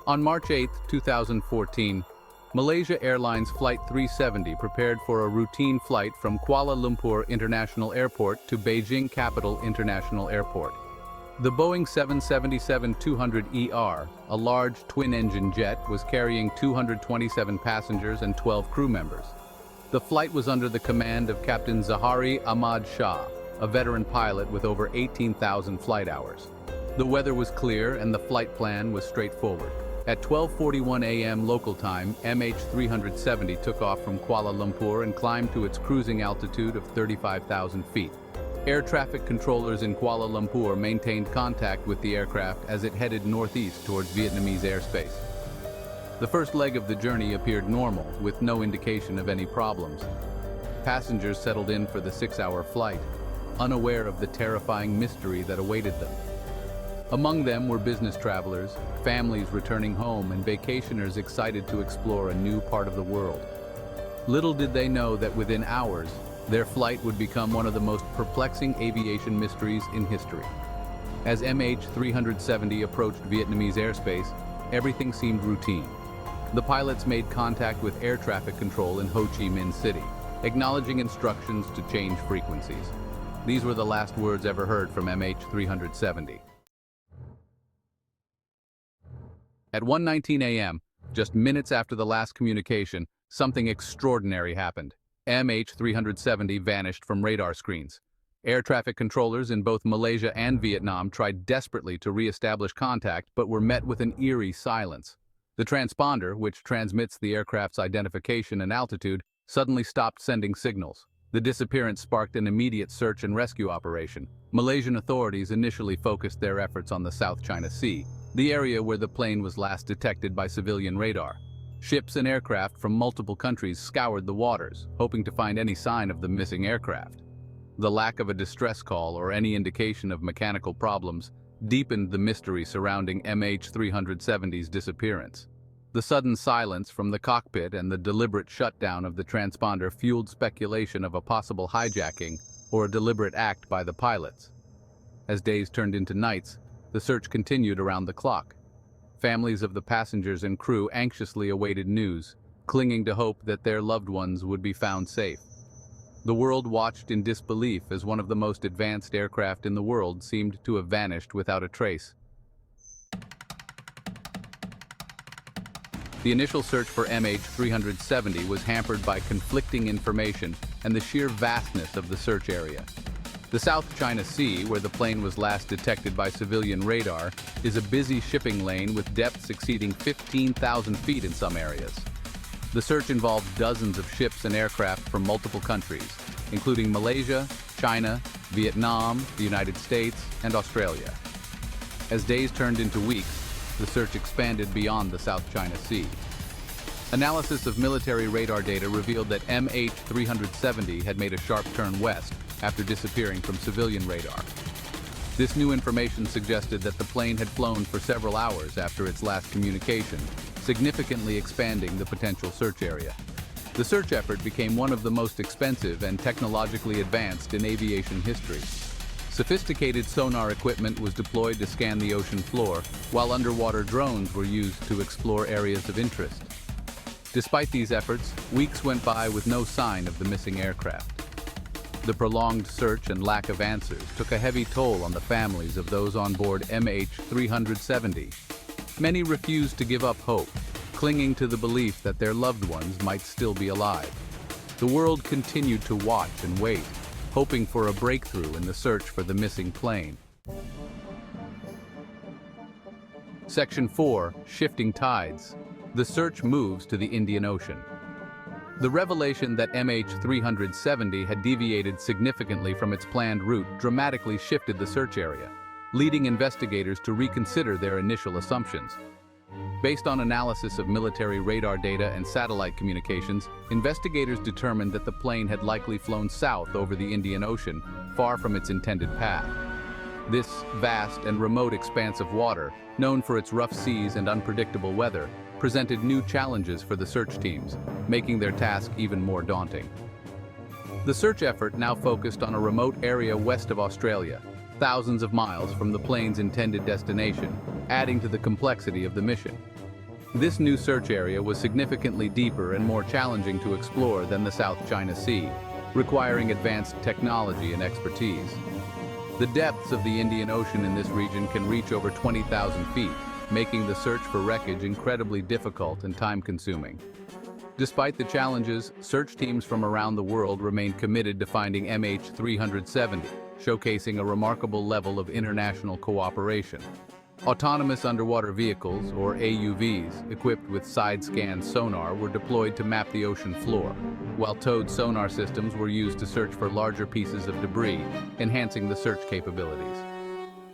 On March 8, 2014, Malaysia Airlines Flight 370 prepared for a routine flight from Kuala Lumpur International Airport to Beijing Capital International Airport. The Boeing 777-200ER, a large twin-engine jet, was carrying 227 passengers and 12 crew members. The flight was under the command of Captain Zahari Ahmad Shah, a veteran pilot with over 18,000 flight hours. The weather was clear and the flight plan was straightforward. At 12:41 a.m. local time, MH370 took off from Kuala Lumpur and climbed to its cruising altitude of 35,000 feet. Air traffic controllers in Kuala Lumpur maintained contact with the aircraft as it headed northeast towards Vietnamese airspace. The first leg of the journey appeared normal, with no indication of any problems. Passengers settled in for the 6-hour flight, unaware of the terrifying mystery that awaited them. Among them were business travelers, families returning home, and vacationers excited to explore a new part of the world. Little did they know that within hours, their flight would become one of the most perplexing aviation mysteries in history. As MH370 approached Vietnamese airspace, everything seemed routine. The pilots made contact with air traffic control in Ho Chi Minh City, acknowledging instructions to change frequencies. These were the last words ever heard from MH370. At 1:19 a.m., just minutes after the last communication, something extraordinary happened. MH370 vanished from radar screens. Air traffic controllers in both Malaysia and Vietnam tried desperately to re-establish contact but were met with an eerie silence. The transponder, which transmits the aircraft's identification and altitude, suddenly stopped sending signals. The disappearance sparked an immediate search and rescue operation. Malaysian authorities initially focused their efforts on the South China Sea, the area where the plane was last detected by civilian radar. Ships and aircraft from multiple countries scoured the waters, hoping to find any sign of the missing aircraft. The lack of a distress call or any indication of mechanical problems deepened the mystery surrounding MH370's disappearance. The sudden silence from the cockpit and the deliberate shutdown of the transponder fueled speculation of a possible hijacking or a deliberate act by the pilots. As days turned into nights, the search continued around the clock. Families of the passengers and crew anxiously awaited news, clinging to hope that their loved ones would be found safe. The world watched in disbelief as one of the most advanced aircraft in the world seemed to have vanished without a trace. The initial search for MH370 was hampered by conflicting information and the sheer vastness of the search area. The South China Sea, where the plane was last detected by civilian radar, is a busy shipping lane with depths exceeding 15,000 feet in some areas. The search involved dozens of ships and aircraft from multiple countries, including Malaysia, China, Vietnam, the United States, and Australia. As days turned into weeks, the search expanded beyond the South China Sea. Analysis of military radar data revealed that MH370 had made a sharp turn west after disappearing from civilian radar. This new information suggested that the plane had flown for several hours after its last communication, significantly expanding the potential search area. The search effort became one of the most expensive and technologically advanced in aviation history. Sophisticated sonar equipment was deployed to scan the ocean floor, while underwater drones were used to explore areas of interest. Despite these efforts, weeks went by with no sign of the missing aircraft. The prolonged search and lack of answers took a heavy toll on the families of those on board MH370. Many refused to give up hope, clinging to the belief that their loved ones might still be alive. The world continued to watch and wait, hoping for a breakthrough in the search for the missing plane. Section 4, Shifting Tides. The search moves to the Indian Ocean. The revelation that MH370 had deviated significantly from its planned route dramatically shifted the search area, leading investigators to reconsider their initial assumptions. Based on analysis of military radar data and satellite communications, investigators determined that the plane had likely flown south over the Indian Ocean, far from its intended path. This vast and remote expanse of water, known for its rough seas and unpredictable weather, presented new challenges for the search teams, making their task even more daunting. The search effort now focused on a remote area west of Australia, thousands of miles from the plane's intended destination, adding to the complexity of the mission. This new search area was significantly deeper and more challenging to explore than the South China Sea, requiring advanced technology and expertise. The depths of the Indian Ocean in this region can reach over 20,000 feet, making the search for wreckage incredibly difficult and time-consuming. Despite the challenges, search teams from around the world remain committed to finding MH370, showcasing a remarkable level of international cooperation. Autonomous underwater vehicles, or AUVs, equipped with side-scan sonar were deployed to map the ocean floor, while towed sonar systems were used to search for larger pieces of debris, enhancing the search capabilities.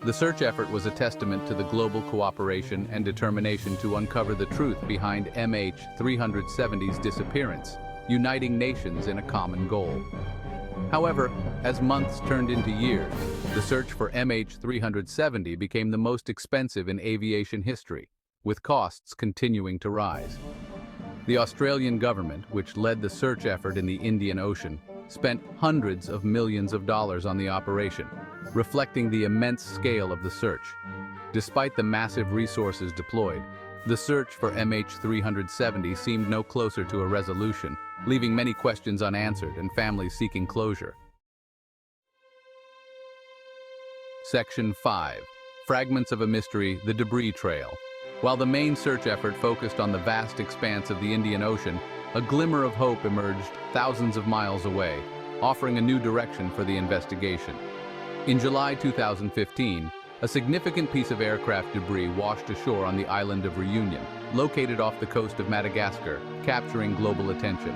The search effort was a testament to the global cooperation and determination to uncover the truth behind MH370's disappearance, uniting nations in a common goal. However, as months turned into years, the search for MH370 became the most expensive in aviation history, with costs continuing to rise. The Australian government, which led the search effort in the Indian Ocean, spent hundreds of millions of dollars on the operation, reflecting the immense scale of the search. Despite the massive resources deployed, the search for MH370 seemed no closer to a resolution, leaving many questions unanswered and families seeking closure. Section 5. Fragments of a Mystery, the Debris Trail. While the main search effort focused on the vast expanse of the Indian Ocean, a glimmer of hope emerged thousands of miles away, offering a new direction for the investigation. In July 2015, a significant piece of aircraft debris washed ashore on the island of Reunion, located off the coast of Madagascar, capturing global attention.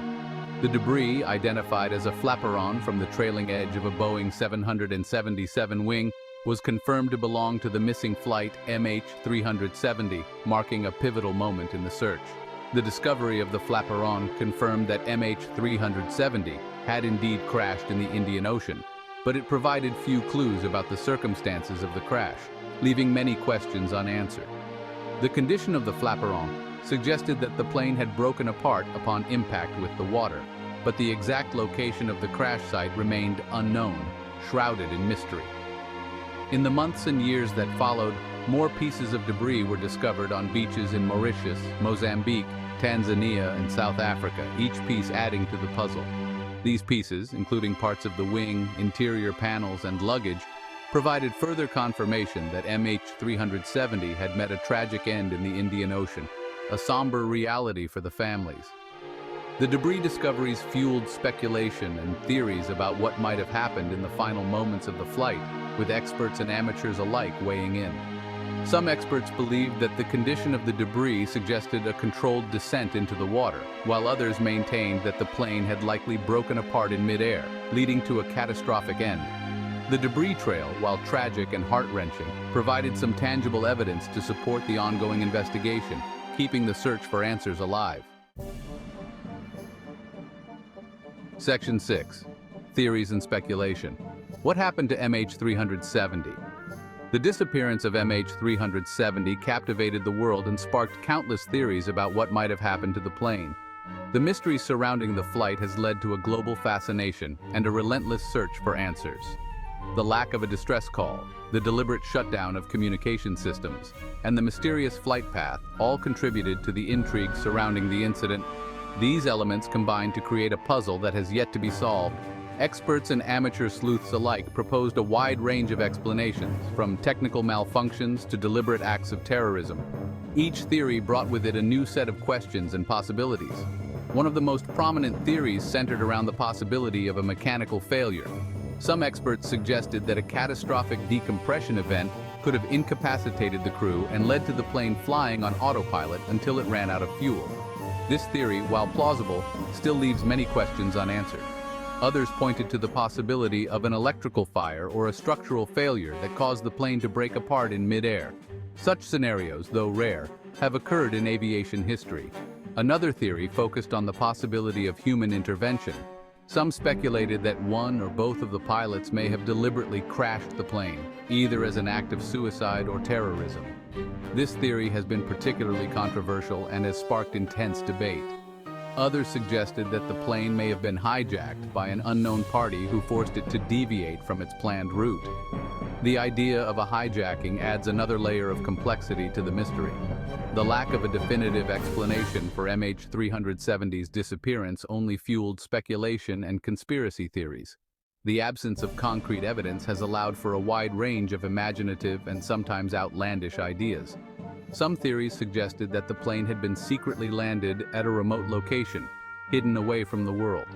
The debris, identified as a flaperon from the trailing edge of a Boeing 777 wing, was confirmed to belong to the missing flight MH370, marking a pivotal moment in the search. The discovery of the flaperon confirmed that MH370 had indeed crashed in the Indian Ocean, but it provided few clues about the circumstances of the crash, leaving many questions unanswered. The condition of the flaperon suggested that the plane had broken apart upon impact with the water, but the exact location of the crash site remained unknown, shrouded in mystery. In the months and years that followed, more pieces of debris were discovered on beaches in Mauritius, Mozambique, Tanzania, and South Africa, each piece adding to the puzzle. These pieces, including parts of the wing, interior panels, and luggage, provided further confirmation that MH370 had met a tragic end in the Indian Ocean, a somber reality for the families. The debris discoveries fueled speculation and theories about what might have happened in the final moments of the flight, with experts and amateurs alike weighing in. Some experts believed that the condition of the debris suggested a controlled descent into the water, while others maintained that the plane had likely broken apart in midair, leading to a catastrophic end. The debris trail, while tragic and heart-wrenching, provided some tangible evidence to support the ongoing investigation, keeping the search for answers alive. Section 6. Theories and Speculation. What happened to MH370? The disappearance of MH370 captivated the world and sparked countless theories about what might have happened to the plane. The mystery surrounding the flight has led to a global fascination and a relentless search for answers. The lack of a distress call, the deliberate shutdown of communication systems, and the mysterious flight path all contributed to the intrigue surrounding the incident. These elements combined to create a puzzle that has yet to be solved. Experts and amateur sleuths alike proposed a wide range of explanations, from technical malfunctions to deliberate acts of terrorism. Each theory brought with it a new set of questions and possibilities. One of the most prominent theories centered around the possibility of a mechanical failure. Some experts suggested that a catastrophic decompression event could have incapacitated the crew and led to the plane flying on autopilot until it ran out of fuel. This theory, while plausible, still leaves many questions unanswered. Others pointed to the possibility of an electrical fire or a structural failure that caused the plane to break apart in mid-air. Such scenarios, though rare, have occurred in aviation history. Another theory focused on the possibility of human intervention. Some speculated that one or both of the pilots may have deliberately crashed the plane, either as an act of suicide or terrorism. This theory has been particularly controversial and has sparked intense debate. Others suggested that the plane may have been hijacked by an unknown party who forced it to deviate from its planned route. The idea of a hijacking adds another layer of complexity to the mystery. The lack of a definitive explanation for MH370's disappearance only fueled speculation and conspiracy theories. The absence of concrete evidence has allowed for a wide range of imaginative and sometimes outlandish ideas. Some theories suggested that the plane had been secretly landed at a remote location, hidden away from the world,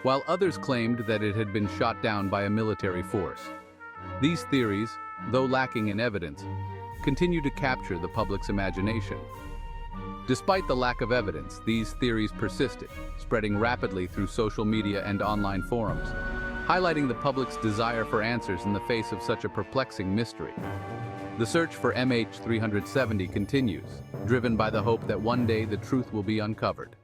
while others claimed that it had been shot down by a military force. These theories, though lacking in evidence, continue to capture the public's imagination. Despite the lack of evidence, these theories persisted, spreading rapidly through social media and online forums, highlighting the public's desire for answers in the face of such a perplexing mystery. The search for MH370 continues, driven by the hope that one day the truth will be uncovered.